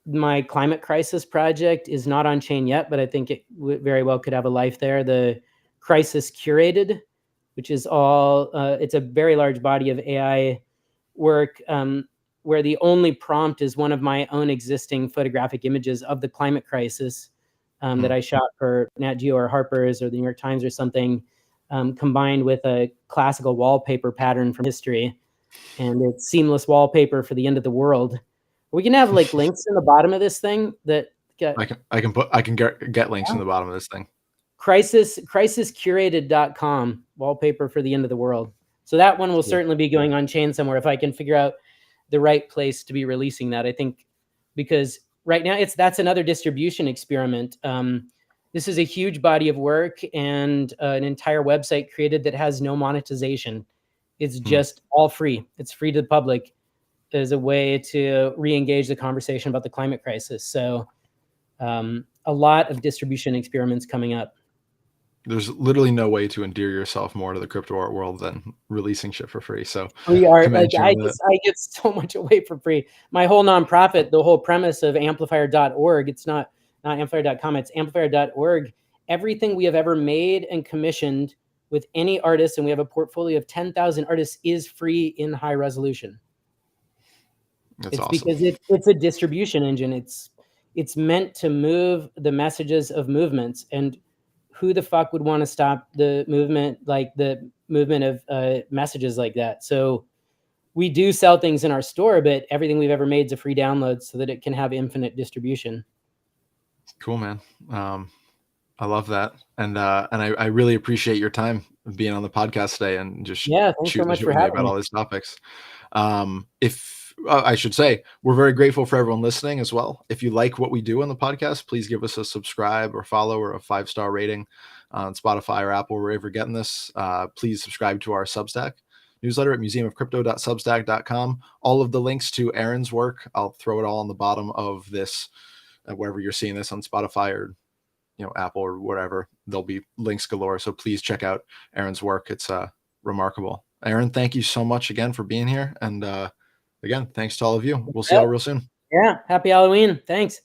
My climate crisis project is not on chain yet, but I think it very well could have a life there. The Crisis Curated, which is all, it's a very large body of AI work where the only prompt is one of my own existing photographic images of the climate crisis that I shot for Nat Geo or Harper's or the New York Times or something, combined with a classical wallpaper pattern from history. And it's seamless wallpaper for the end of the world. We can have like links in the bottom of this thing that I can get links in the bottom of this thing. Crisiscurated.com, wallpaper for the end of the world. So that one will certainly be going on chain somewhere if I can figure out the right place to be releasing that. I think because right now that's another distribution experiment. This is a huge body of work and an entire website created that has no monetization. It's just all free. It's free to the public as a way to re-engage the conversation about the climate crisis. So a lot of distribution experiments coming up. There's literally no way to endear yourself more to the crypto art world than releasing shit for free. So we are like, I get so much away for free. My whole nonprofit, the whole premise of amplifier.org, it's not amplifier.com, it's amplifier.org. Everything we have ever made and commissioned with any artist, and we have a portfolio of 10,000 artists, is free in high resolution. That's awesome. Because it's a distribution engine. It's meant to move the messages of movements, and who the fuck would want to stop the movement, like the movement of messages like that? So we do sell things in our store, but everything we've ever made is a free download so that it can have infinite distribution. Cool, man. I love that. And I really appreciate your time being on the podcast today and just thanks so much for having me about all these topics. I should say, we're very grateful for everyone listening as well. If you like what we do on the podcast, please give us a subscribe or follow or a 5-star rating on Spotify or Apple, wherever you're getting this. Please subscribe to our Substack newsletter at museumofcrypto.substack.com. All of the links to Aaron's work, I'll throw it all on the bottom of this, wherever you're seeing this on Spotify or Apple or whatever. There'll be links galore. So please check out Aaron's work. It's remarkable. Aaron, thank you so much again for being here. And again, thanks to all of you. We'll see y'all real soon. Yeah. Happy Halloween. Thanks.